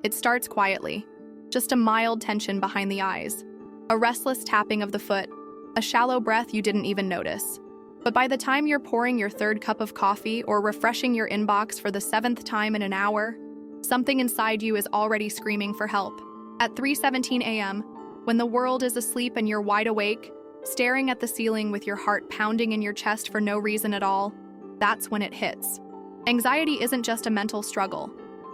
It starts quietly, just a mild tension behind the eyes, a restless tapping of the foot, a shallow breath you didn't even notice. But by the time you're pouring your third cup of coffee or refreshing your inbox for the 7th time in an hour, something inside you is already screaming for help. At 3:17 a.m., when the world is asleep and you're wide awake, staring at the ceiling with your heart pounding in your chest for no reason at all, that's when it hits. Anxiety isn't just a mental struggle.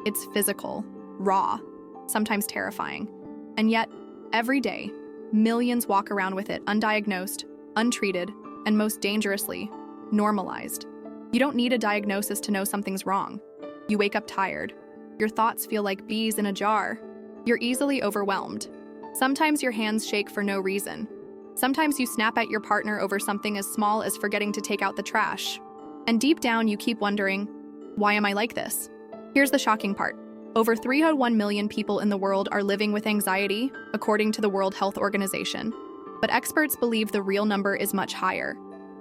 It's physical, raw, sometimes terrifying. And yet, every day, millions walk around with it undiagnosed, untreated, and most dangerously, normalized. You don't need a diagnosis to know something's wrong. You wake up tired. Your thoughts feel like bees in a jar. You're easily overwhelmed. Sometimes your hands shake for no reason. Sometimes you snap at your partner over something as small as forgetting to take out the trash. And deep down, you keep wondering, why am I like this? Here's the shocking part. Over 301 million people in the world are living with anxiety, according to the World Health Organization. But experts believe the real number is much higher.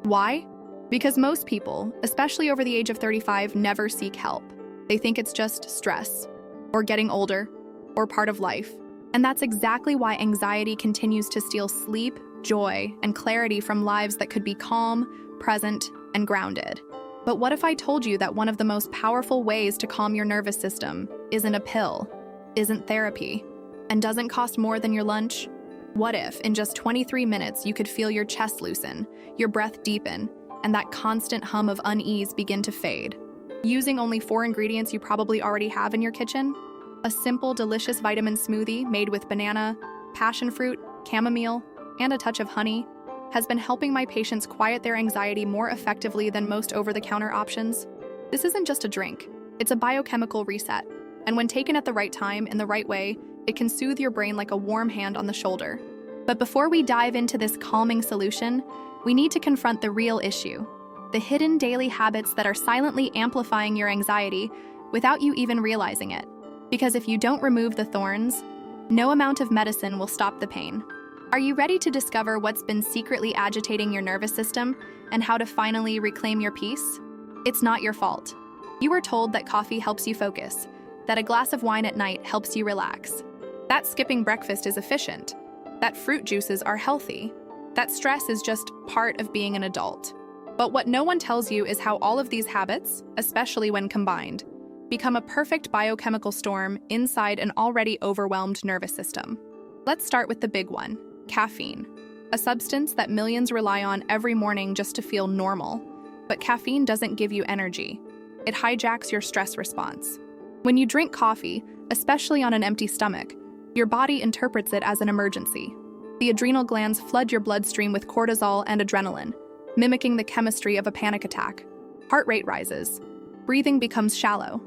Why? Because most people, especially over the age of 35, never seek help. They think it's just stress, or getting older, or part of life. And that's exactly why anxiety continues to steal sleep, joy, and clarity from lives that could be calm, present, and grounded. But what if I told you that one of the most powerful ways to calm your nervous system isn't a pill, isn't therapy, and doesn't cost more than your lunch? What if, in just 23 minutes, you could feel your chest loosen, your breath deepen, and that constant hum of unease begin to fade? Using only 4 ingredients you probably already have in your kitchen? A simple, delicious vitamin smoothie made with banana, passion fruit, chamomile, and a touch of honey has been helping my patients quiet their anxiety more effectively than most over-the-counter options. This isn't just a drink, it's a biochemical reset, and when taken at the right time, in the right way, it can soothe your brain like a warm hand on the shoulder. But before we dive into this calming solution, we need to confront the real issue, the hidden daily habits that are silently amplifying your anxiety without you even realizing it. Because if you don't remove the thorns, no amount of medicine will stop the pain. Are you ready to discover what's been secretly agitating your nervous system and how to finally reclaim your peace? It's not your fault. You were told that coffee helps you focus, that a glass of wine at night helps you relax, that skipping breakfast is efficient, that fruit juices are healthy, that stress is just part of being an adult. But what no one tells you is how all of these habits, especially when combined, become a perfect biochemical storm inside an already overwhelmed nervous system. Let's start with the big one, caffeine, a substance that millions rely on every morning just to feel normal. But caffeine doesn't give you energy. It hijacks your stress response. When you drink coffee, especially on an empty stomach, your body interprets it as an emergency. The adrenal glands flood your bloodstream with cortisol and adrenaline, mimicking the chemistry of a panic attack. Heart rate rises. Breathing becomes shallow.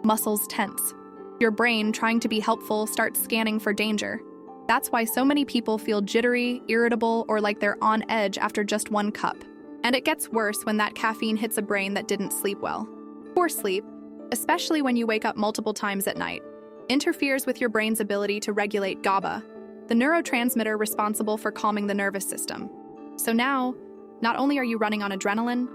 Muscles tense. Your brain, trying to be helpful, starts scanning for danger. That's why so many people feel jittery, irritable, or like they're on edge after just 1 cup. And it gets worse when that caffeine hits a brain that didn't sleep well. Poor sleep, especially when you wake up multiple times at night, interferes with your brain's ability to regulate GABA, the neurotransmitter responsible for calming the nervous system. So now, not only are you running on adrenaline,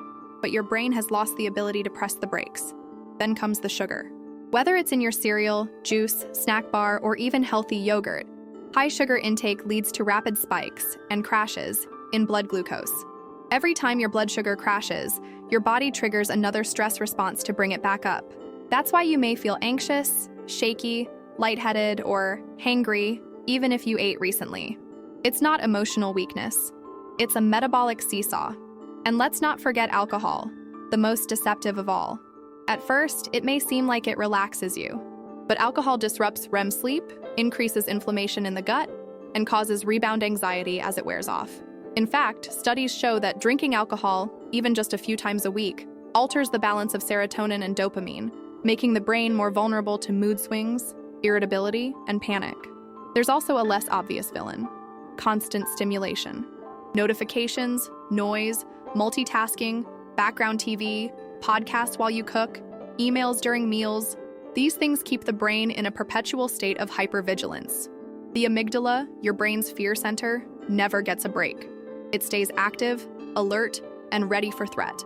but your brain has lost the ability to press the brakes. Then comes the sugar. Whether it's in your cereal, juice, snack bar, or even healthy yogurt, high sugar intake leads to rapid spikes and crashes in blood glucose. Every time your blood sugar crashes, your body triggers another stress response to bring it back up. That's why you may feel anxious, shaky, lightheaded, or hangry, even if you ate recently. It's not emotional weakness. It's a metabolic seesaw. And let's not forget alcohol, the most deceptive of all. At first, it may seem like it relaxes you, but alcohol disrupts REM sleep, increases inflammation in the gut, and causes rebound anxiety as it wears off. In fact, studies show that drinking alcohol, even just a few times a week, alters the balance of serotonin and dopamine, making the brain more vulnerable to mood swings, irritability, and panic. There's also a less obvious villain: constant stimulation. Notifications, noise, multitasking, background TV, podcasts while you cook, emails during meals. These things keep the brain in a perpetual state of hypervigilance. The amygdala, your brain's fear center, never gets a break. It stays active, alert, and ready for threat.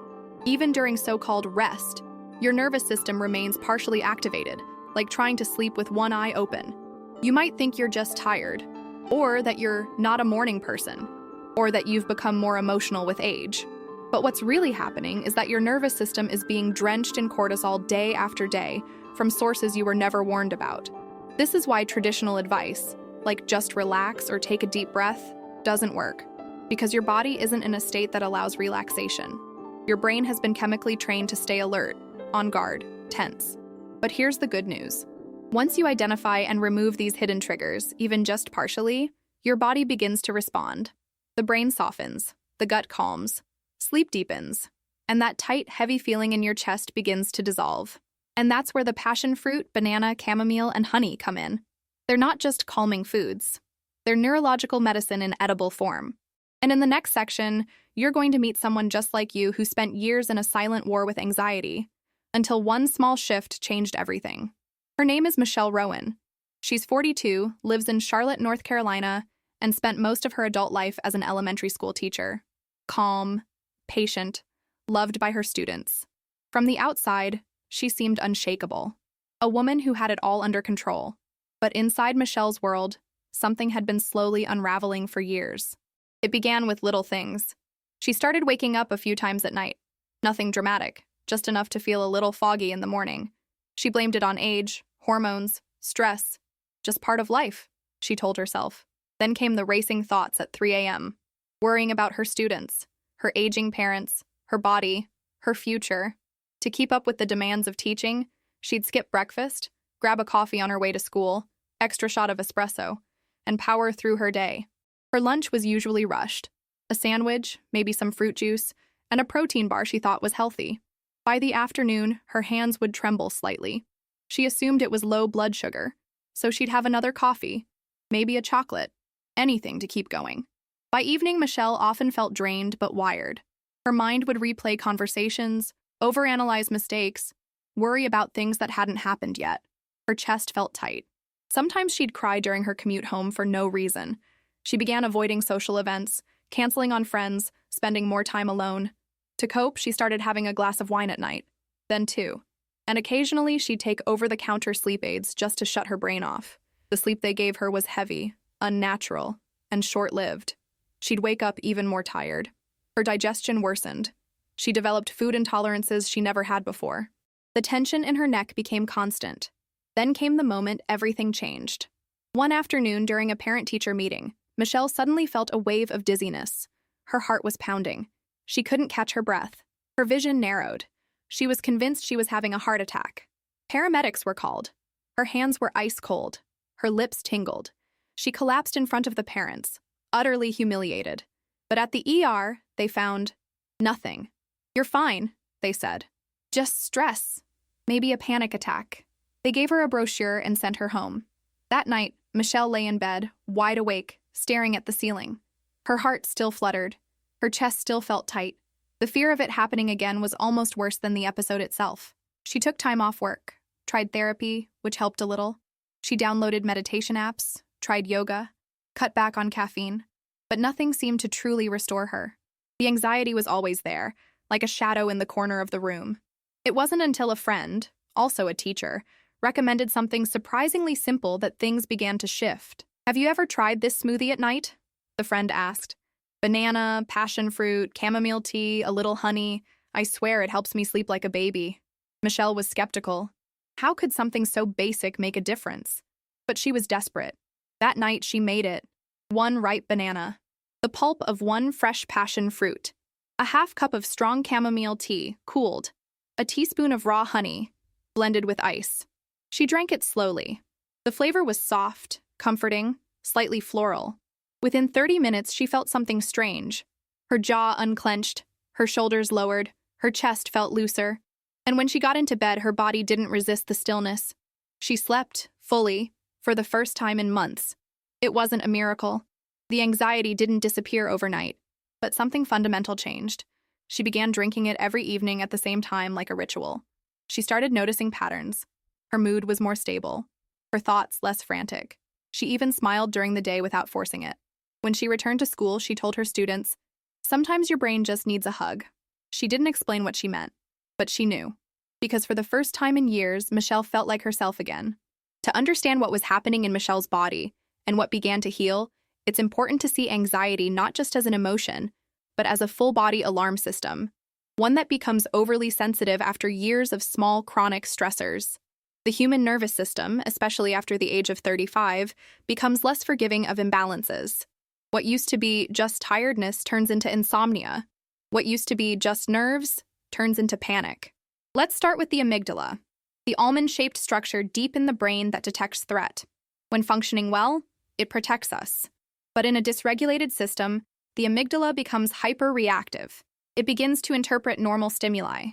Even during so-called rest, your nervous system remains partially activated, like trying to sleep with one eye open. You might think you're just tired, or that you're not a morning person, or that you've become more emotional with age. But what's really happening is that your nervous system is being drenched in cortisol day after day from sources you were never warned about. This is why traditional advice, like just relax or take a deep breath, doesn't work, because your body isn't in a state that allows relaxation. Your brain has been chemically trained to stay alert, on guard, tense. But here's the good news. Once you identify and remove these hidden triggers, even just partially, your body begins to respond. The brain softens, the gut calms, sleep deepens, and that tight, heavy feeling in your chest begins to dissolve. And that's where the passion fruit, banana, chamomile, and honey come in. They're not just calming foods. They're neurological medicine in edible form. And in the next section, you're going to meet someone just like you who spent years in a silent war with anxiety, until one small shift changed everything. Her name is Michelle Rowan. She's 42, lives in Charlotte, North Carolina, and spent most of her adult life as an elementary school teacher. Calm, patient, loved by her students. From the outside, she seemed unshakable. A woman who had it all under control. But inside Michelle's world, something had been slowly unraveling for years. It began with little things. She started waking up a few times at night. Nothing dramatic, just enough to feel a little foggy in the morning. She blamed it on age, hormones, stress. Just part of life, she told herself. Then came the racing thoughts at 3 a.m., worrying about her students, her aging parents, her body, her future. To keep up with the demands of teaching, she'd skip breakfast, grab a coffee on her way to school, extra shot of espresso, and power through her day. Her lunch was usually rushed. A sandwich, maybe some fruit juice, and a protein bar she thought was healthy. By the afternoon, her hands would tremble slightly. She assumed it was low blood sugar, so she'd have another coffee, maybe a chocolate, anything to keep going. By evening, Michelle often felt drained but wired. Her mind would replay conversations, overanalyze mistakes, worry about things that hadn't happened yet. Her chest felt tight. Sometimes she'd cry during her commute home for no reason. She began avoiding social events, canceling on friends, spending more time alone. To cope, she started having a glass of wine at night, then two. And occasionally, she'd take over-the-counter sleep aids just to shut her brain off. The sleep they gave her was heavy, unnatural, and short-lived. She'd wake up even more tired. Her digestion worsened. She developed food intolerances she never had before. The tension in her neck became constant. Then came the moment everything changed. One afternoon during a parent-teacher meeting, Michelle suddenly felt a wave of dizziness. Her heart was pounding. She couldn't catch her breath. Her vision narrowed. She was convinced she was having a heart attack. Paramedics were called. Her hands were ice cold. Her lips tingled. She collapsed in front of the parents, utterly humiliated. But at the ER, they found nothing. "You're fine," they said. "Just stress. Maybe a panic attack." They gave her a brochure and sent her home. That night, Michelle lay in bed, wide awake, staring at the ceiling. Her heart still fluttered. Her chest still felt tight. The fear of it happening again was almost worse than the episode itself. She took time off work, tried therapy, which helped a little. She downloaded meditation apps, tried yoga, cut back on caffeine, but nothing seemed to truly restore her. The anxiety was always there, like a shadow in the corner of the room. It wasn't until a friend, also a teacher, recommended something surprisingly simple that things began to shift. "Have you ever tried this smoothie at night?" the friend asked. "Banana, passion fruit, chamomile tea, a little honey. I swear it helps me sleep like a baby." Michelle was skeptical. How could something so basic make a difference? But she was desperate. That night, she made it. One ripe banana, the pulp of one fresh passion fruit, a half cup of strong chamomile tea, cooled, a teaspoon of raw honey, blended with ice. She drank it slowly. The flavor was soft, comforting, slightly floral. Within 30 minutes, she felt something strange. Her jaw unclenched, her shoulders lowered, her chest felt looser. And when she got into bed, her body didn't resist the stillness. She slept, fully, for the first time in months. It wasn't a miracle. The anxiety didn't disappear overnight, but something fundamental changed. She began drinking it every evening at the same time like a ritual. She started noticing patterns. Her mood was more stable, her thoughts less frantic. She even smiled during the day without forcing it. When she returned to school, she told her students, "Sometimes your brain just needs a hug." She didn't explain what she meant, but she knew. because for the first time in years, Michelle felt like herself again. To understand what was happening in Michelle's body and what began to heal, it's important to see anxiety not just as an emotion, but as a full-body alarm system, one that becomes overly sensitive after years of small chronic stressors. The human nervous system, especially after the age of 35, becomes less forgiving of imbalances. What used to be just tiredness turns into insomnia. What used to be just nerves turns into panic. Let's start with the amygdala, the almond-shaped structure deep in the brain that detects threat. When functioning well, it protects us. But in a dysregulated system, the amygdala becomes hyper-reactive. It begins to interpret normal stimuli,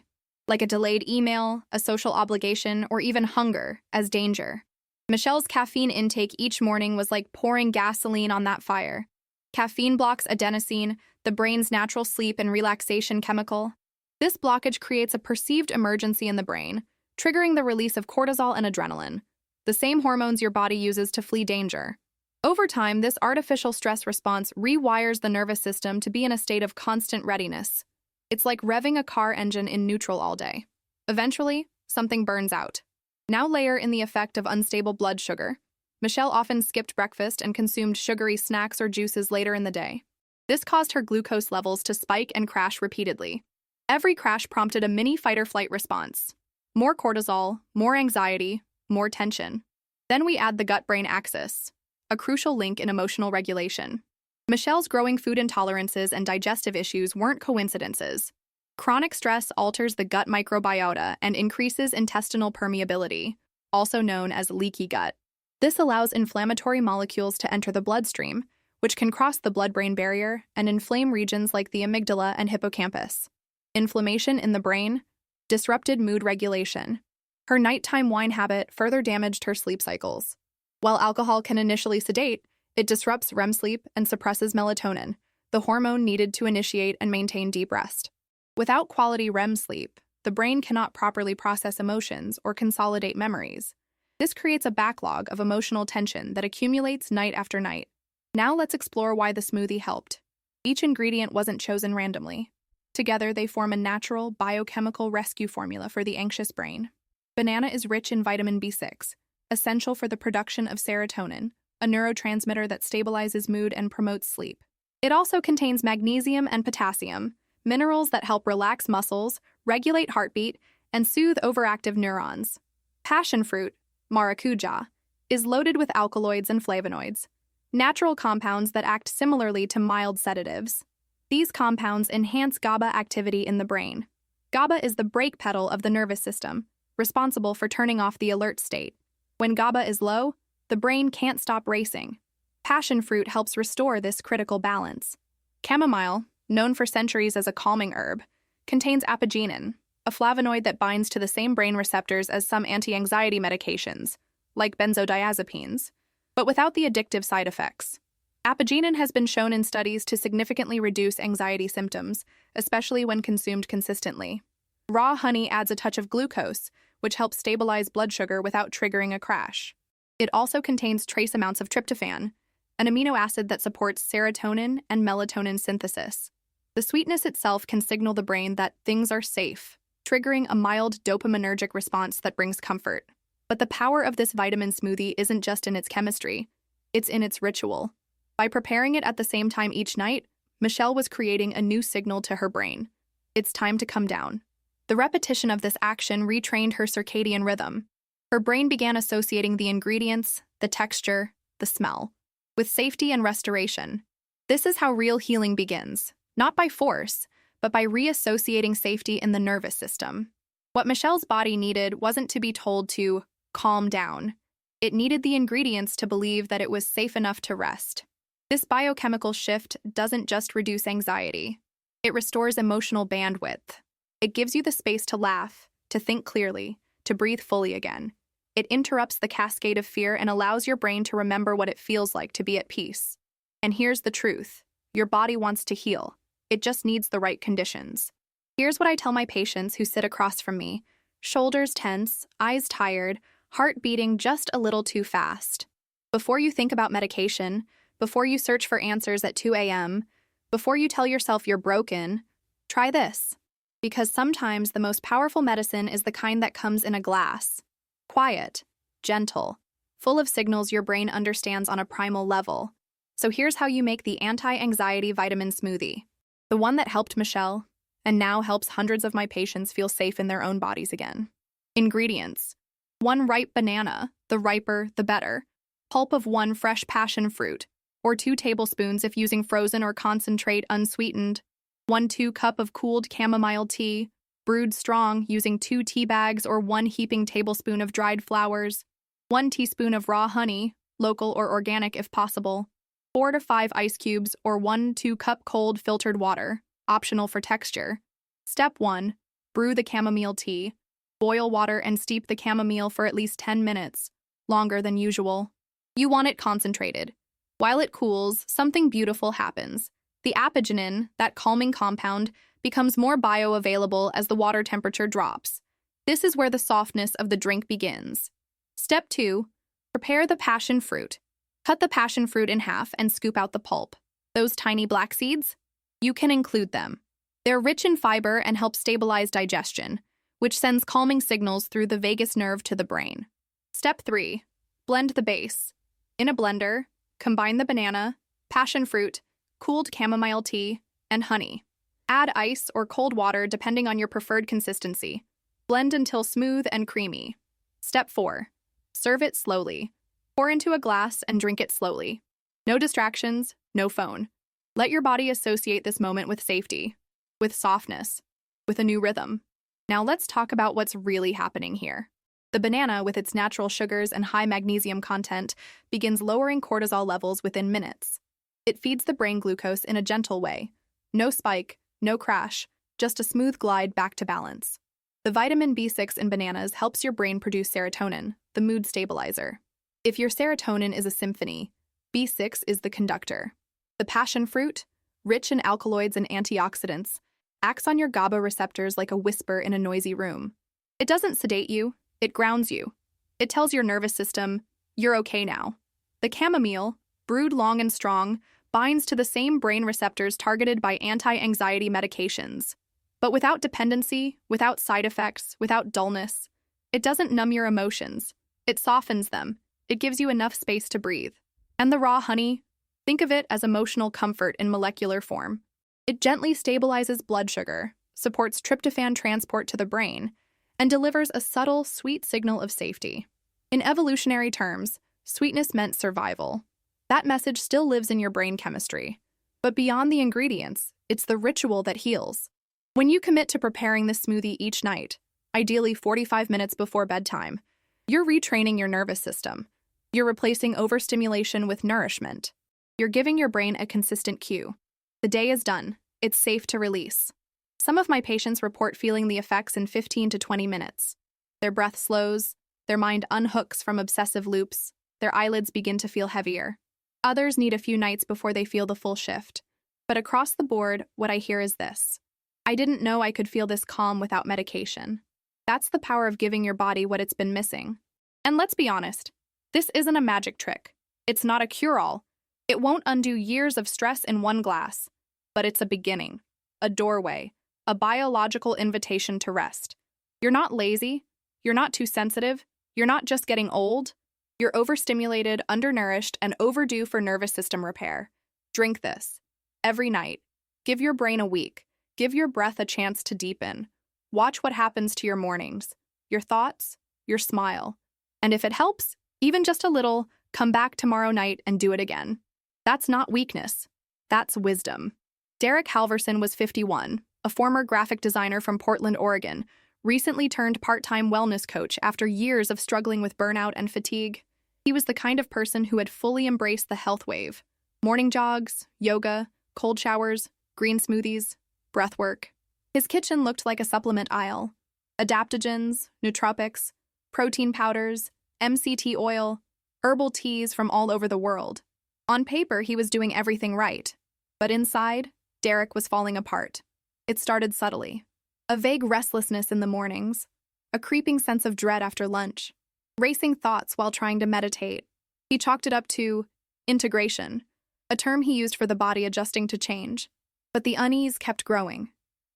like a delayed email, a social obligation, or even hunger, as danger. Michelle's caffeine intake each morning was like pouring gasoline on that fire. Caffeine blocks adenosine, the brain's natural sleep and relaxation chemical. This blockage creates a perceived emergency in the brain, triggering the release of cortisol and adrenaline, the same hormones your body uses to flee danger. Over time, this artificial stress response rewires the nervous system to be in a state of constant readiness. It's like revving a car engine in neutral all day. Eventually, something burns out. Now layer in the effect of unstable blood sugar. Michelle often skipped breakfast and consumed sugary snacks or juices later in the day. This caused her glucose levels to spike and crash repeatedly. Every crash prompted a mini fight-or-flight response. More cortisol, more anxiety, more tension. Then we add the gut-brain axis, a crucial link in emotional regulation. Michelle's growing food intolerances and digestive issues weren't coincidences. Chronic stress alters the gut microbiota and increases intestinal permeability, also known as leaky gut. This allows inflammatory molecules to enter the bloodstream, which can cross the blood-brain barrier and inflame regions like the amygdala and hippocampus. Inflammation in the brain disrupted mood regulation. Her nighttime wine habit further damaged her sleep cycles. While alcohol can initially sedate, it disrupts REM sleep and suppresses melatonin, the hormone needed to initiate and maintain deep rest. Without quality REM sleep, the brain cannot properly process emotions or consolidate memories. This creates a backlog of emotional tension that accumulates night after night. Now let's explore why the smoothie helped. Each ingredient wasn't chosen randomly. Together, they form a natural, biochemical rescue formula for the anxious brain. Banana is rich in vitamin B6, essential for the production of serotonin, a neurotransmitter that stabilizes mood and promotes sleep. It also contains magnesium and potassium, minerals that help relax muscles, regulate heartbeat, and soothe overactive neurons. Passion fruit, maracuja, is loaded with alkaloids and flavonoids, natural compounds that act similarly to mild sedatives. These compounds enhance GABA activity in the brain. GABA is the brake pedal of the nervous system, responsible for turning off the alert state. When GABA is low, the brain can't stop racing. Passion fruit helps restore this critical balance. Chamomile, known for centuries as a calming herb, contains apigenin, a flavonoid that binds to the same brain receptors as some anti-anxiety medications, like benzodiazepines, but without the addictive side effects. Apigenin has been shown in studies to significantly reduce anxiety symptoms, especially when consumed consistently. Raw honey adds a touch of glucose, which helps stabilize blood sugar without triggering a crash. It also contains trace amounts of tryptophan, an amino acid that supports serotonin and melatonin synthesis. The sweetness itself can signal the brain that things are safe, triggering a mild dopaminergic response that brings comfort. But the power of this vitamin smoothie isn't just in its chemistry, it's in its ritual. By preparing it at the same time each night, Michelle was creating a new signal to her brain. It's time to come down. The repetition of this action retrained her circadian rhythm. Her brain began associating the ingredients, the texture, the smell, with safety and restoration. This is how real healing begins, not by force, but by reassociating safety in the nervous system. What Michelle's body needed wasn't to be told to calm down. It needed the ingredients to believe that it was safe enough to rest. This biochemical shift doesn't just reduce anxiety. It restores emotional bandwidth. It gives you the space to laugh, to think clearly, to breathe fully again. It interrupts the cascade of fear and allows your brain to remember what it feels like to be at peace. And here's the truth. Your body wants to heal. It just needs the right conditions. Here's what I tell my patients who sit across from me. Shoulders tense, eyes tired, heart beating just a little too fast. Before you think about medication, before you search for answers at 2 a.m., before you tell yourself you're broken, try this. Because sometimes the most powerful medicine is the kind that comes in a glass. Quiet, gentle, full of signals your brain understands on a primal level. So here's how you make the anti-anxiety vitamin smoothie. The one that helped Michelle, and now helps hundreds of my patients feel safe in their own bodies again. Ingredients: 1 ripe banana, the riper, the better. Pulp of 1 fresh passion fruit, or 2 tablespoons if using frozen or concentrate unsweetened. 1/2 cup of cooled chamomile tea, brewed strong using 2 tea bags or 1 heaping tablespoon of dried flowers. 1 teaspoon of raw honey, local or organic if possible. 4 to 5 ice cubes or 1-2 cup cold filtered water, optional for texture. Step 1. Brew the chamomile tea. Boil water and steep the chamomile for at least 10 minutes, longer than usual. You want it concentrated. While it cools, something beautiful happens. The apigenin, that calming compound, becomes more bioavailable as the water temperature drops. This is where the softness of the drink begins. Step 2. Prepare the passion fruit. Cut the passion fruit in half and scoop out the pulp. Those tiny black seeds? You can include them. They're rich in fiber and help stabilize digestion, which sends calming signals through the vagus nerve to the brain. Step 3. Blend the base. In a blender, combine the banana, passion fruit, cooled chamomile tea, and honey. Add ice or cold water depending on your preferred consistency. Blend until smooth and creamy. Step 4. Serve it slowly. Pour into a glass and drink it slowly. No distractions, no phone. Let your body associate this moment with safety, with softness, with a new rhythm. Now let's talk about what's really happening here. The banana, with its natural sugars and high magnesium content, begins lowering cortisol levels within minutes. It feeds the brain glucose in a gentle way. No spike, no crash, just a smooth glide back to balance. The vitamin B6 in bananas helps your brain produce serotonin, the mood stabilizer. If your serotonin is a symphony, B6 is the conductor. The passion fruit, rich in alkaloids and antioxidants, acts on your GABA receptors like a whisper in a noisy room. It doesn't sedate you, it grounds you. It tells your nervous system, you're okay now. The chamomile, brewed long and strong, binds to the same brain receptors targeted by anti-anxiety medications. But without dependency, without side effects, without dullness. It doesn't numb your emotions. It softens them. It gives you enough space to breathe. And the raw honey, think of it as emotional comfort in molecular form. It gently stabilizes blood sugar, supports tryptophan transport to the brain, and delivers a subtle, sweet signal of safety. In evolutionary terms, sweetness meant survival. That message still lives in your brain chemistry. But beyond the ingredients, it's the ritual that heals. When you commit to preparing this smoothie each night, ideally 45 minutes before bedtime, you're retraining your nervous system. You're replacing overstimulation with nourishment. You're giving your brain a consistent cue. The day is done. It's safe to release. Some of my patients report feeling the effects in 15 to 20 minutes. Their breath slows, their mind unhooks from obsessive loops, their eyelids begin to feel heavier. Others need a few nights before they feel the full shift. But across the board, what I hear is this: I didn't know I could feel this calm without medication. That's the power of giving your body what it's been missing. And let's be honest, this isn't a magic trick. It's not a cure-all. It won't undo years of stress in one glass. But it's a beginning, a doorway, a biological invitation to rest. You're not lazy. You're not too sensitive. You're not just getting old. You're overstimulated, undernourished, and overdue for nervous system repair. Drink this. Every night. Give your brain a week. Give your breath a chance to deepen. Watch what happens to your mornings, your thoughts, your smile. And if it helps, even just a little, come back tomorrow night and do it again. That's not weakness. That's wisdom. Derek Halverson was 51, a former graphic designer from Portland, Oregon, recently turned part-time wellness coach after years of struggling with burnout and fatigue. He was the kind of person who had fully embraced the health wave. Morning jogs, yoga, cold showers, green smoothies, breath work. His kitchen looked like a supplement aisle. Adaptogens, nootropics, protein powders, MCT oil, herbal teas from all over the world. On paper, he was doing everything right. But inside, Derek was falling apart. It started subtly. A vague restlessness in the mornings, a creeping sense of dread after lunch, racing thoughts while trying to meditate. He chalked it up to integration, a term he used for the body adjusting to change. But the unease kept growing.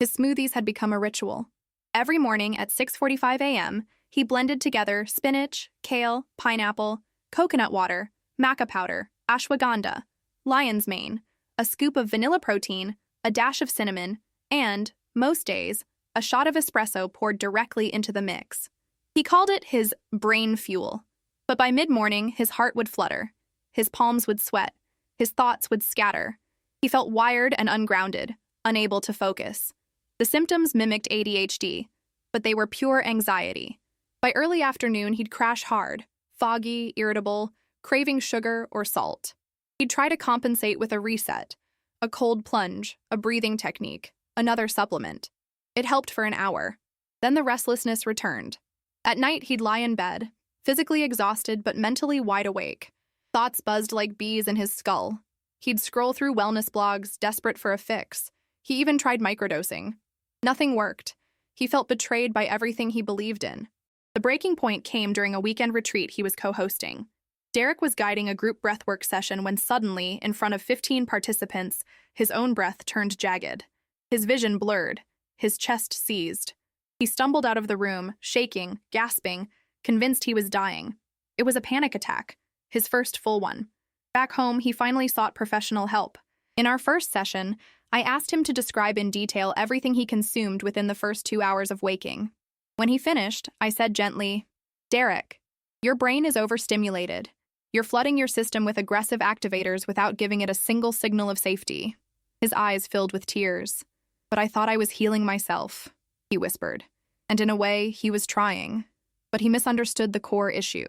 His smoothies had become a ritual. Every morning at 6:45 a.m., he blended together spinach, kale, pineapple, coconut water, maca powder, ashwagandha, lion's mane, a scoop of vanilla protein, a dash of cinnamon, and, most days, a shot of espresso poured directly into the mix. He called it his brain fuel. But by mid-morning, his heart would flutter, his palms would sweat, his thoughts would scatter. He felt wired and ungrounded, unable to focus. The symptoms mimicked ADHD, but they were pure anxiety. By early afternoon, he'd crash hard, foggy, irritable, craving sugar or salt. He'd try to compensate with a reset, a cold plunge, a breathing technique, another supplement. It helped for an hour. Then the restlessness returned. At night, he'd lie in bed, physically exhausted but mentally wide awake. Thoughts buzzed like bees in his skull. He'd scroll through wellness blogs, desperate for a fix. He even tried microdosing. Nothing worked. He felt betrayed by everything he believed in. The breaking point came during a weekend retreat he was co-hosting. Derek was guiding a group breathwork session when suddenly, in front of 15 participants, his own breath turned jagged. His vision blurred. His chest seized. He stumbled out of the room, shaking, gasping, convinced he was dying. It was a panic attack, his first full one. Back home, he finally sought professional help. In our first session, I asked him to describe in detail everything he consumed within the first 2 hours of waking. When he finished, I said gently, "Derek, your brain is overstimulated. You're flooding your system with aggressive activators without giving it a single signal of safety." His eyes filled with tears. "But I thought I was healing myself," he whispered. And in a way, he was trying. But he misunderstood the core issue.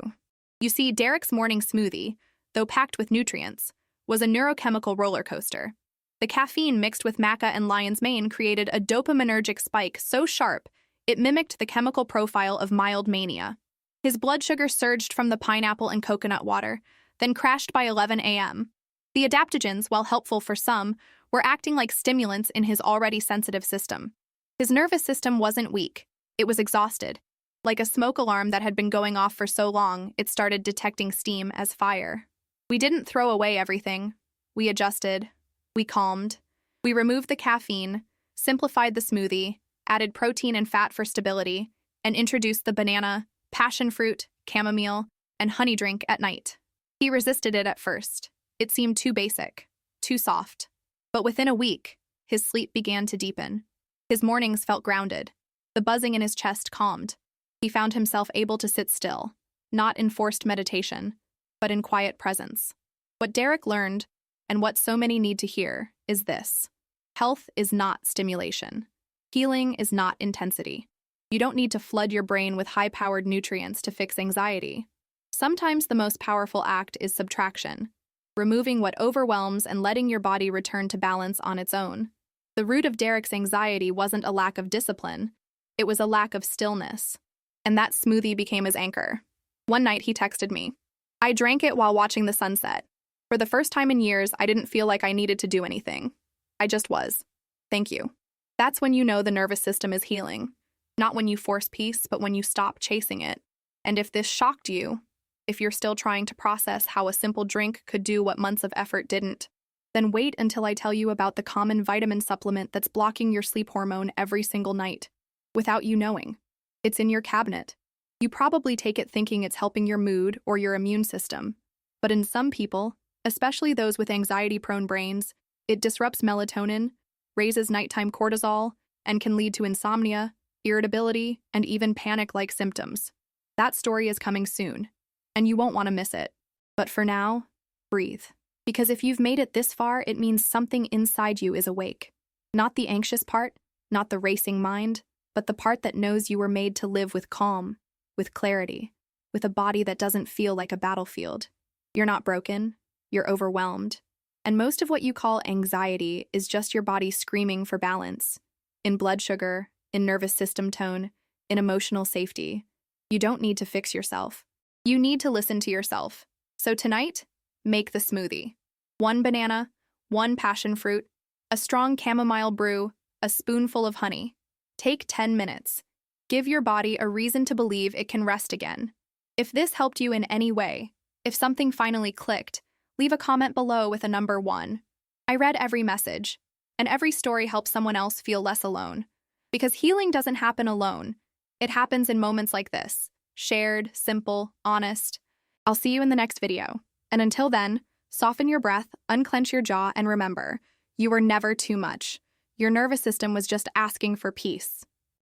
You see, Derek's morning smoothie, though packed with nutrients, was a neurochemical roller coaster. The caffeine mixed with maca and lion's mane created a dopaminergic spike so sharp it mimicked the chemical profile of mild mania. His blood sugar surged from the pineapple and coconut water, then crashed by 11 a.m. The adaptogens, while helpful for some, were acting like stimulants in his already sensitive system. His nervous system wasn't weak. It was exhausted. Like a smoke alarm that had been going off for so long, it started detecting steam as fire. We didn't throw away everything. We adjusted. We calmed. We removed the caffeine, simplified the smoothie, added protein and fat for stability, and introduced the banana, passion fruit, chamomile, and honey drink at night. He resisted it at first. It seemed too basic, too soft. But within a week, his sleep began to deepen. His mornings felt grounded. The buzzing in his chest calmed. He found himself able to sit still, not in forced meditation, but in quiet presence. What Derek learned, and what so many need to hear, is this: health is not stimulation. Healing is not intensity. You don't need to flood your brain with high-powered nutrients to fix anxiety. Sometimes the most powerful act is subtraction, removing what overwhelms and letting your body return to balance on its own. The root of Derek's anxiety wasn't a lack of discipline, it was a lack of stillness. And that smoothie became his anchor. One night he texted me. I drank it while watching the sunset. For the first time in years, I didn't feel like I needed to do anything. I just was. Thank you. That's when you know the nervous system is healing. Not when you force peace, but when you stop chasing it. And if this shocked you, if you're still trying to process how a simple drink could do what months of effort didn't, then wait until I tell you about the common vitamin supplement that's blocking your sleep hormone every single night, without you knowing. It's in your cabinet. You probably take it thinking it's helping your mood or your immune system. But in some people, especially those with anxiety-prone brains, it disrupts melatonin, raises nighttime cortisol, and can lead to insomnia, irritability, and even panic-like symptoms. That story is coming soon, and you won't want to miss it. But for now, breathe. Because if you've made it this far, it means something inside you is awake. Not the anxious part, not the racing mind, but the part that knows you were made to live with calm, with clarity, with a body that doesn't feel like a battlefield. You're not broken, you're overwhelmed. And most of what you call anxiety is just your body screaming for balance. In blood sugar, in nervous system tone, in emotional safety. You don't need to fix yourself. You need to listen to yourself. So tonight, make the smoothie. 1 banana, 1 passion fruit, a strong chamomile brew, a spoonful of honey. Take 10 minutes. Give your body a reason to believe it can rest again. If this helped you in any way, if something finally clicked, leave a comment below with a number 1. I read every message. and every story helps someone else feel less alone. Because healing doesn't happen alone. It happens in moments like this. Shared, simple, honest. I'll see you in the next video. And until then, soften your breath, unclench your jaw, and remember, you were never too much. Your nervous system was just asking for peace.